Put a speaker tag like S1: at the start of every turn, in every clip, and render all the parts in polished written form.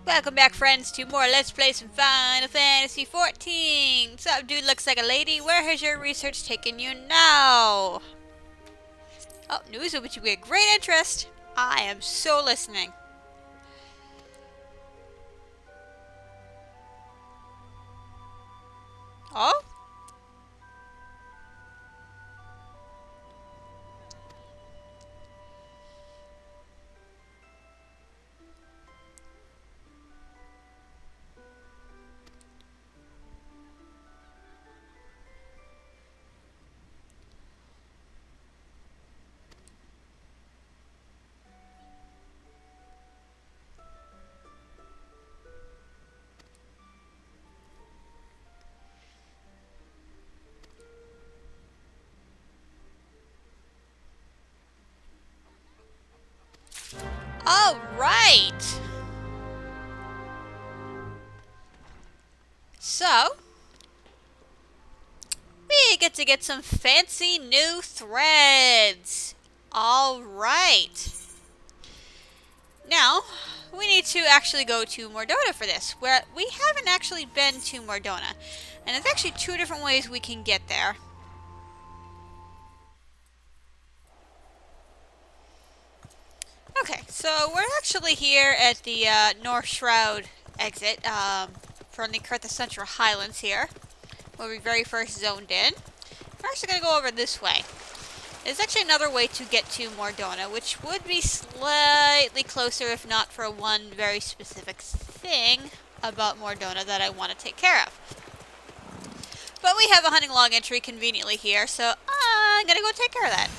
S1: Welcome back, friends, to more Let's Play some Final Fantasy XIV. What's up, dude? Looks like a lady. Where has your research taken you now? Oh, news of which you get great interest. I am so listening. Oh? All right. So, we get to get some fancy new threads. All right. Now, we need to actually go to Mordona for this, where we haven't actually been to Mordona. And there's actually two different ways we can get there. Okay, so we're actually here at the North Shroud exit from the COERTHAS Central Highlands here, where we very first zoned in. We're actually going to go over this way. There's actually another way to get to Mordona, which would be slightly closer if not for one very specific thing about Mordona that I want to take care of. But we have a hunting log entry conveniently here, so I'm going to go take care of that.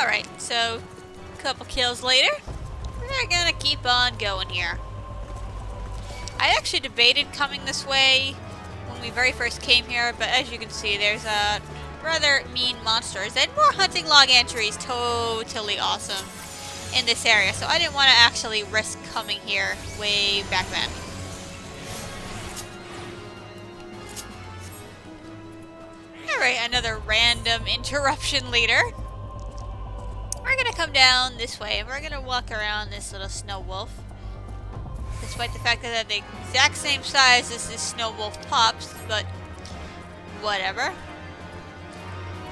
S1: Alright, so a couple kills later, we're gonna keep on going here. I actually debated coming this way when we very first came here, but as you can see, there's a rather mean monsters and more hunting log entries. Totally awesome in this area, so I didn't want to actually risk coming here way back then. Alright, another random interruption later. We're gonna come down this way and we're gonna walk around this little snow wolf. Despite the fact that they're the exact same size as this snow wolf pops, but whatever.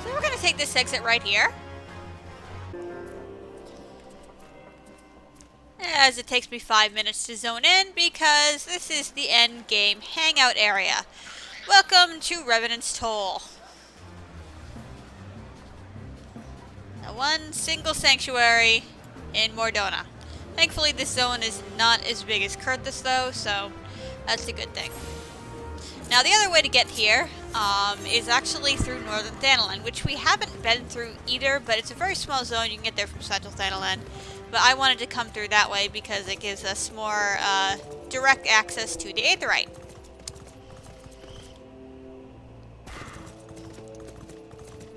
S1: So we're gonna take this exit right here. As it takes me 5 minutes to zone in because this is the end game hangout area. Welcome to Revenant's Toll. One single sanctuary in Mordona. Thankfully, this zone is not as big as COERTHAS, though, so that's a good thing. Now, the other way to get here is actually through Northern Thanalan, which we haven't been through either, but it's a very small zone. You can get there from Central Thanalan. But I wanted to come through that way because it gives us more direct access to the Aetheryte.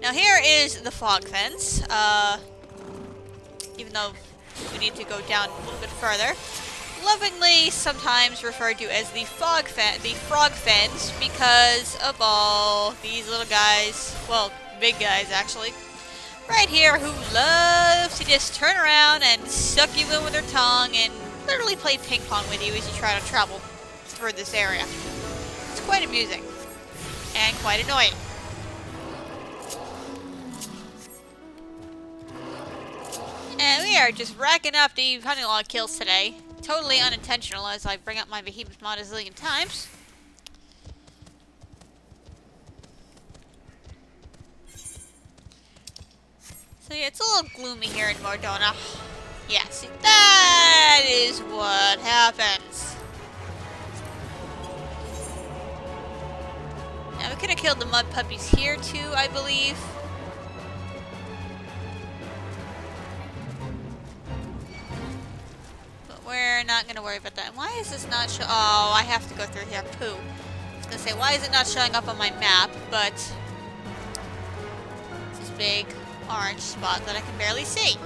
S1: Now here is the fog fence, even though we need to go down a little bit further. Lovingly sometimes referred to as the frog fence because of all these little guys, well, big guys actually, right here who love to just turn around and suck you in with their tongue and literally play ping pong with you as you try to travel through this area. It's quite amusing and quite annoying. And we are just racking up the hunting log kills today. Totally unintentional as I bring up my behemoth mod a zillion times. So yeah, it's a little gloomy here in Mordona. Yeah, see, that is what happens. Now we could have killed the mud puppies here too, I believe. We're not going to worry about that. Why is this not show? Oh, I have to go through here. Poo. I was going to say, why is it not showing up on my map? But it's this big orange spot that I can barely see.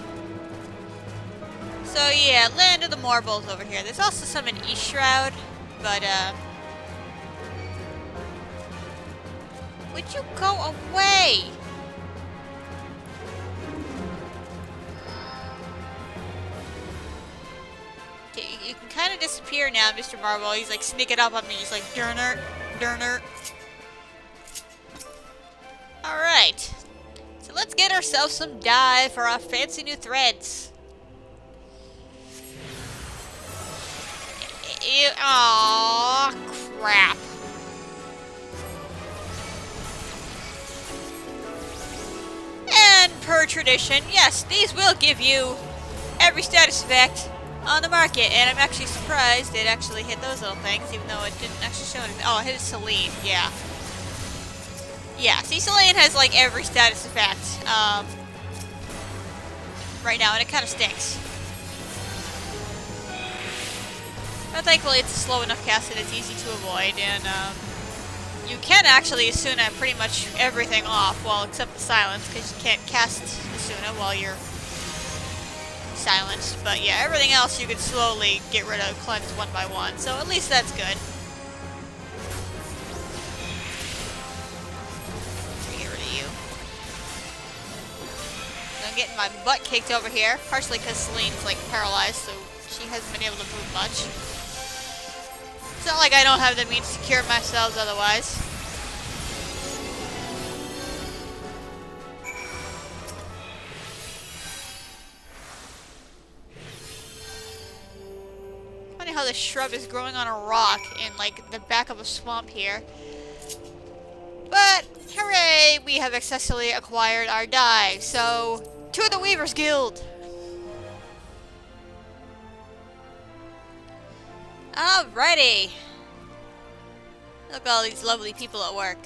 S1: So yeah, Land of the Marbles over here. There's also some in East Shroud, but would you go away? Okay, you can kind of disappear now, Mr. Marble. He's like sneaking up on me. He's like, Durner, Durner. Alright. So let's get ourselves some dye for our fancy new threads. Aww, crap. And per tradition, yes, these will give you every status effect on the market. And I'm actually surprised it actually hit those little things, even though it didn't actually show anything. Oh, it hit Celine, yeah. Yeah, see, Celine has like every status effect right now, and it kind of stinks. But thankfully it's a slow enough cast that it's easy to avoid, and you can actually Asuna pretty much everything off, well, except the silence, because you can't cast Asuna while you're silenced. But yeah, everything else you can slowly get rid of, cleanse one by one, so at least that's good. Get rid of you. I'm getting my butt kicked over here, partially because Celine's like paralyzed, so she hasn't been able to move much. It's not like I don't have the means to cure myself otherwise. Funny how the shrub is growing on a rock in like the back of a swamp here. But hooray, we have successfully acquired our dye. So to the Weavers Guild. Alrighty. Look at all these lovely people at work.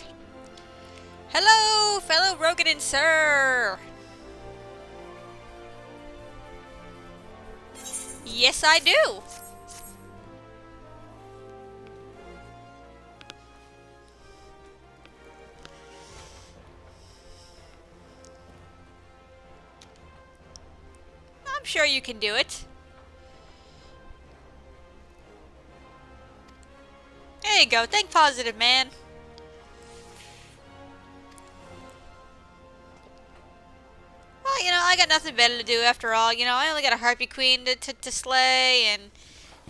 S1: Hello, fellow Rogan sir. Yes, I do. I'm sure you can do it. There you go. Think positive, man. Well, you know, I got nothing better to do after all. You know, I only got a Harpy Queen to slay and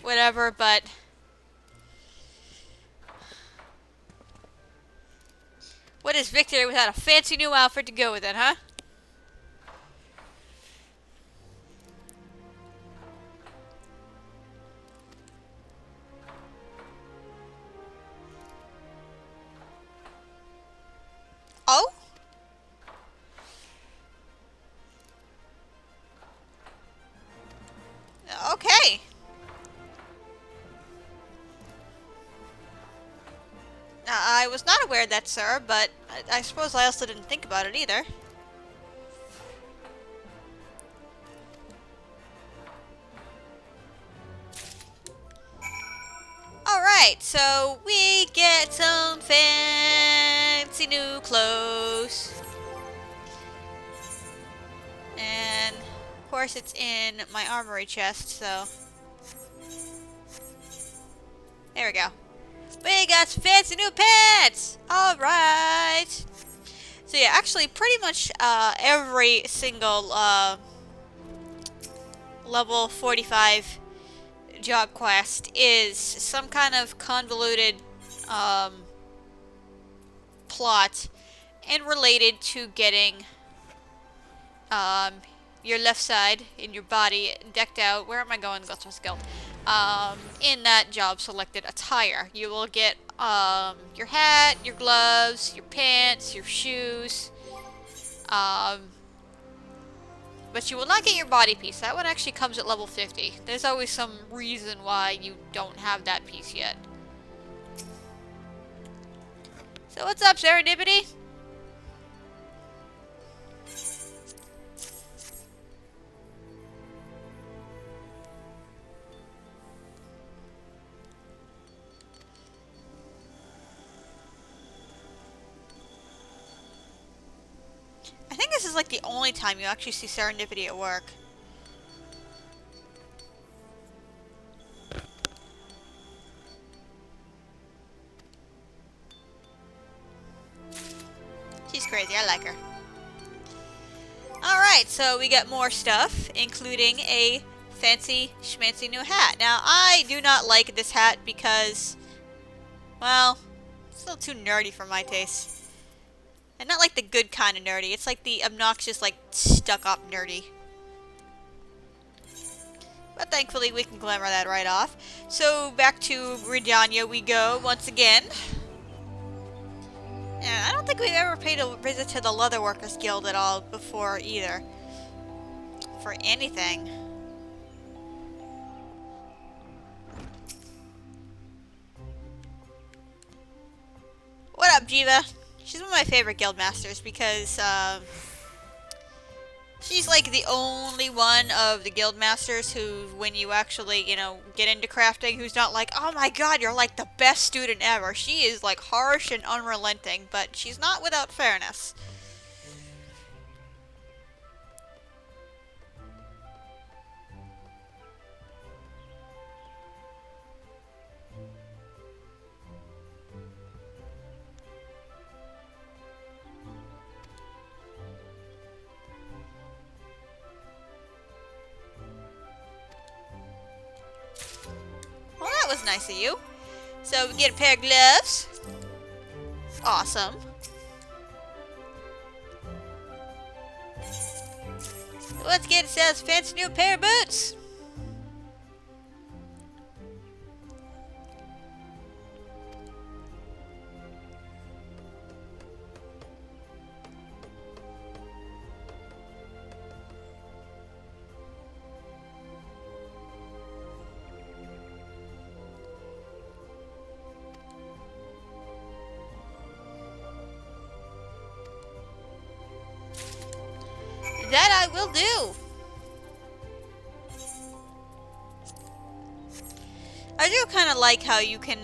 S1: whatever, but... what is victory without a fancy new outfit to go with it, huh? Oh? Okay. I was not aware of that, sir, but I suppose I also didn't think about it either. Alright, so we get some fancy new clothes. And, of course, it's in my armory chest, so... there we go. We got some fancy new pants! Alright! So yeah, actually pretty much every single level 45 job quest is some kind of convoluted plot and related to getting your left side in your body decked out. Where am I going? Go to my skill. In that job selected attire. You will get your hat, your gloves, your pants, your shoes. But you will not get your body piece. That one actually comes at level 50. There's always some reason why you don't have that piece yet. So what's up, Serendipity? I think this is like the only time you actually see Serendipity at work. She's crazy, I like her. Alright, so we got more stuff, including a fancy schmancy new hat. Now, I do not like this hat because, well, it's a little too nerdy for my taste. And not like the good kind of nerdy. It's like the obnoxious, like, stuck-up nerdy. But thankfully, we can glamour that right off. So, back to Gridania we go once again. And I don't think we've ever paid a visit to the Leatherworkers Guild at all before either. For anything. What up, Jiva? She's one of my favorite guild masters because she's like the only one of the guild masters who, when you actually, you know, get into crafting, who's not like, oh my god, you're like the best student ever. She is like harsh and unrelenting, but she's not without fairness. Well, that was nice of you. So we get a pair of gloves. Awesome. Let's get ourselves a fancy new pair of boots. That I will do. I do kind of like how you can,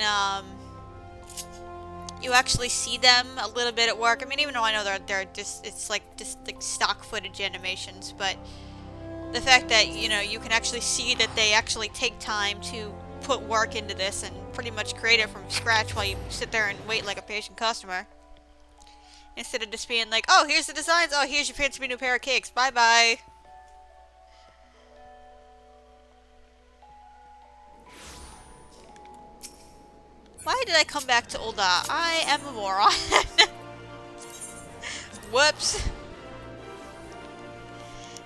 S1: you actually see them a little bit at work. I mean, even though I know they're just, it's like just like stock footage animations, but the fact that, you know, you can actually see that they actually take time to put work into this and pretty much create it from scratch while you sit there and wait like a patient customer. Instead of just being like, oh, here's the designs, oh, here's your fancy new pair of cakes, bye-bye. Why did I come back to UL'DAH? I am a moron. Whoops.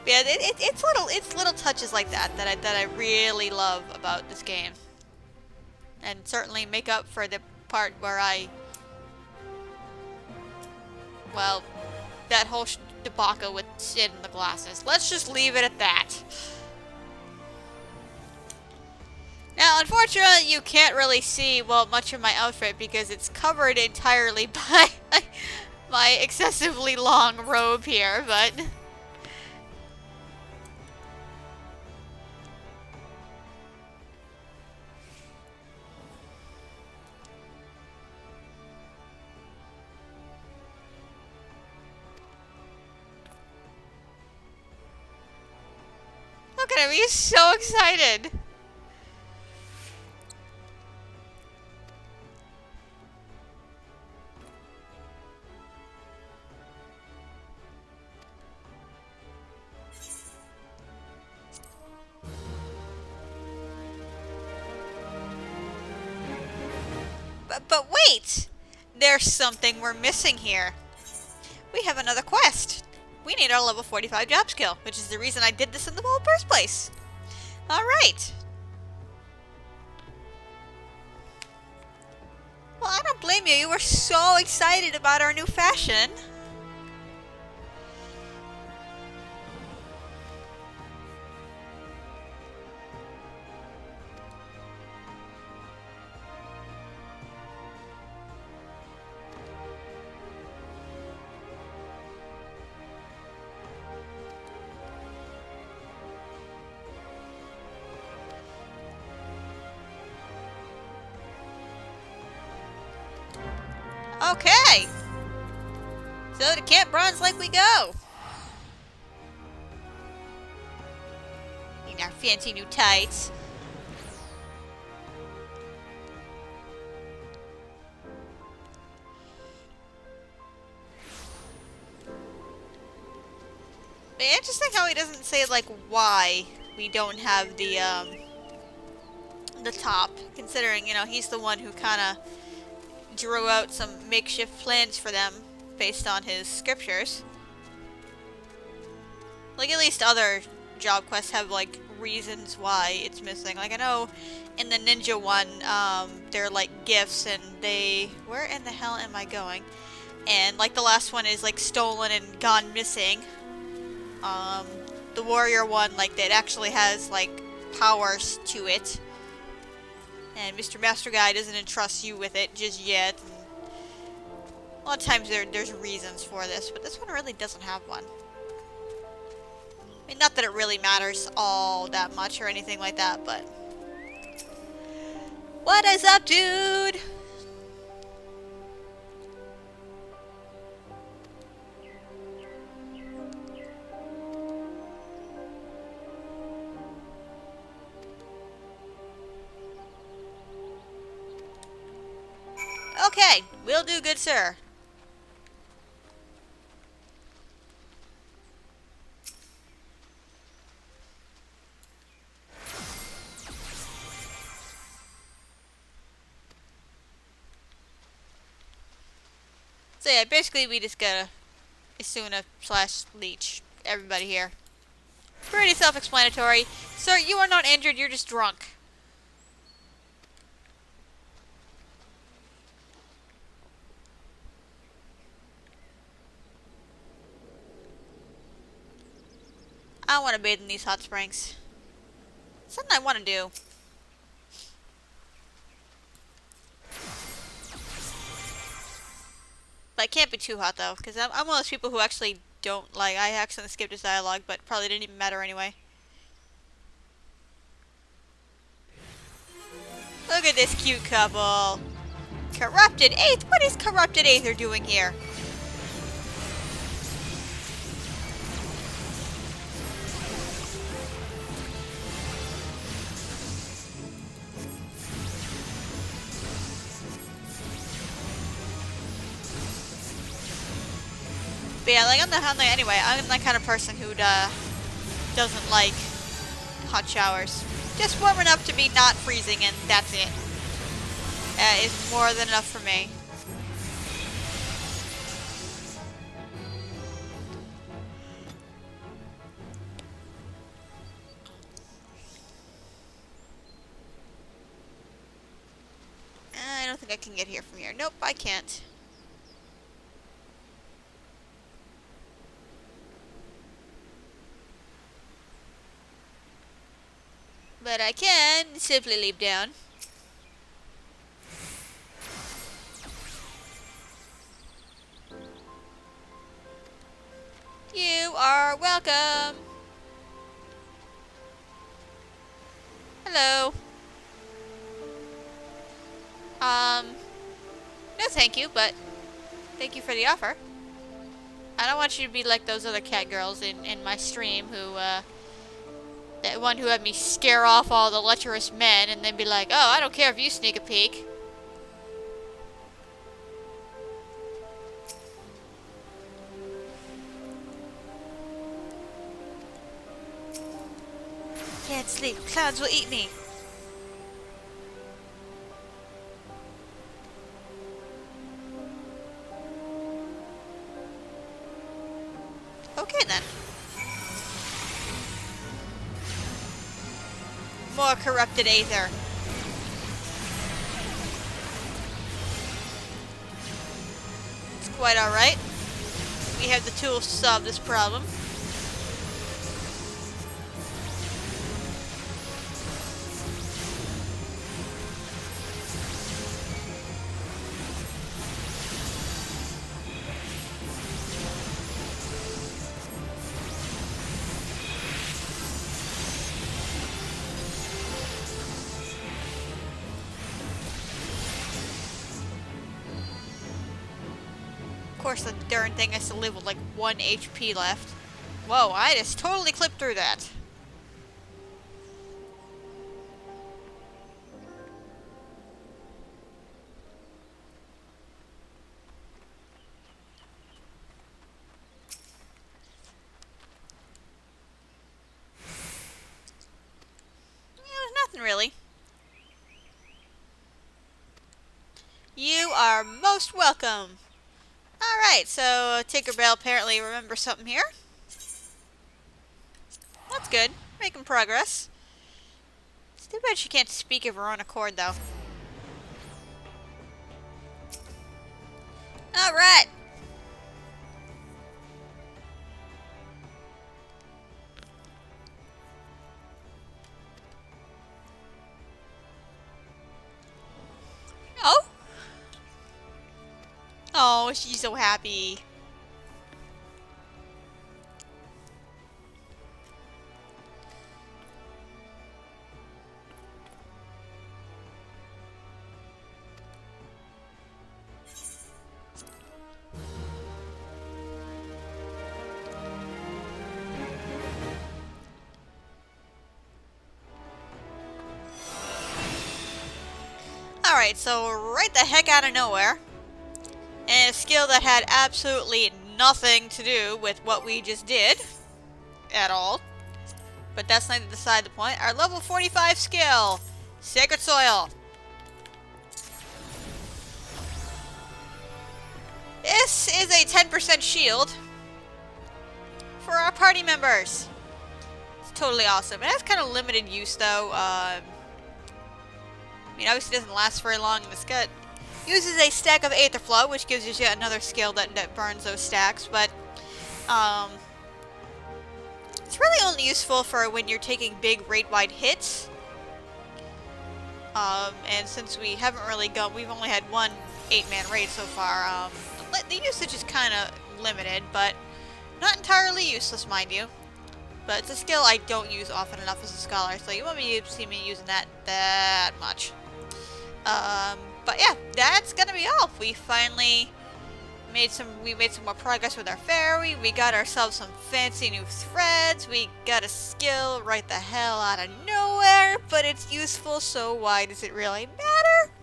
S1: But yeah, it's little touches like that that I really love about this game. And certainly make up for the part where well, that whole debacle with Sid and the glasses. Let's just leave it at that. Now, unfortunately, you can't really see, well, much of my outfit because it's covered entirely by my excessively long robe here, but... Look at him, he's so excited. But wait! There's something we're missing here. We have another quest. We need our level 45 job skill, which is the reason I did this in the whole first place. Alright. Well, I don't blame you. You were so excited about our new fashion. Okay. So to Camp Bronze like we go. In our fancy new tights. But interesting how he doesn't say like why we don't have the top, considering, you know, he's the one who kind of drew out some makeshift plans for them based on his scriptures. Like, at least other job quests have, like, reasons why it's missing. Like, I know in the ninja one, they're, like, gifts, and they... Where in the hell am I going? And, like, the last one is, like, stolen and gone missing. The warrior one, like, that actually has, like, powers to it. And Mr. Master Guy doesn't entrust you with it just yet. And a lot of times there's reasons for this, but this one really doesn't have one. I mean, not that it really matters all that much or anything like that, but... What is up, dude? Okay, will do, good sir. So yeah, basically we just gotta Isuna / leech everybody here. Pretty self-explanatory. Sir, you are not injured, you're just drunk. I want to bathe in these hot springs. Something I want to do. But it can't be too hot though, because I'm one of those people who actually don't like... I accidentally skipped his dialogue, but probably didn't even matter anyway. Look at this cute couple. Corrupted Eighth? What is Corrupted Aether doing here? But yeah, like, anyway, I'm the kind of person who doesn't like hot showers. Just warm enough to be not freezing, and that's it. Is more than enough for me. I don't think I can get here from here. Nope, I can't. But I can simply leap down. You are welcome. Hello. No thank you, but thank you for the offer. I don't want you to be like those other cat girls in my stream who, that one who had me scare off all the lecherous men and then be like, oh, I don't care if you sneak a peek. Can't sleep. Clouds will eat me. Okay then. More corrupted aether. It's quite alright. We have the tools to solve this problem. Of course, the darn thing has to live with like 1 HP left. Whoa, I just totally clipped through that. most welcome. Alright, so Tinkerbell apparently remembers something here. That's good. Making progress. It's too bad she can't speak of her own accord, though. Alright. Oh? Oh, she's so happy. Alright, so right the heck out of nowhere, and a skill that had absolutely nothing to do with what we just did at all, but that's not beside the point. Our level 45 skill, Sacred Soil. This is a 10% shield for our party members. It's totally awesome. It has kind of limited use though. I mean, obviously it doesn't last very long, and this gut uses a stack of Aether Flow, which gives you yet another skill that burns those stacks, but it's really only useful for when you're taking big rate-wide hits. And since we haven't really we've only had one 8-man raid so far, the usage is kind of limited, but not entirely useless, mind you. But it's a skill I don't use often enough as a scholar, so you won't see me using that much. But yeah, that's gonna be all. We finally made some more progress with our fairy. We got ourselves some fancy new threads. We got a skill right the hell out of nowhere, but it's useful, so why does it really matter?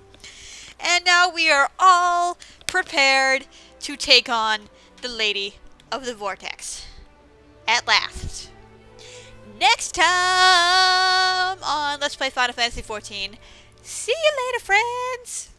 S1: And now we are all prepared to take on the Lady of the Vortex. At last. Next time on Let's Play Final Fantasy XIV. See you later, friends!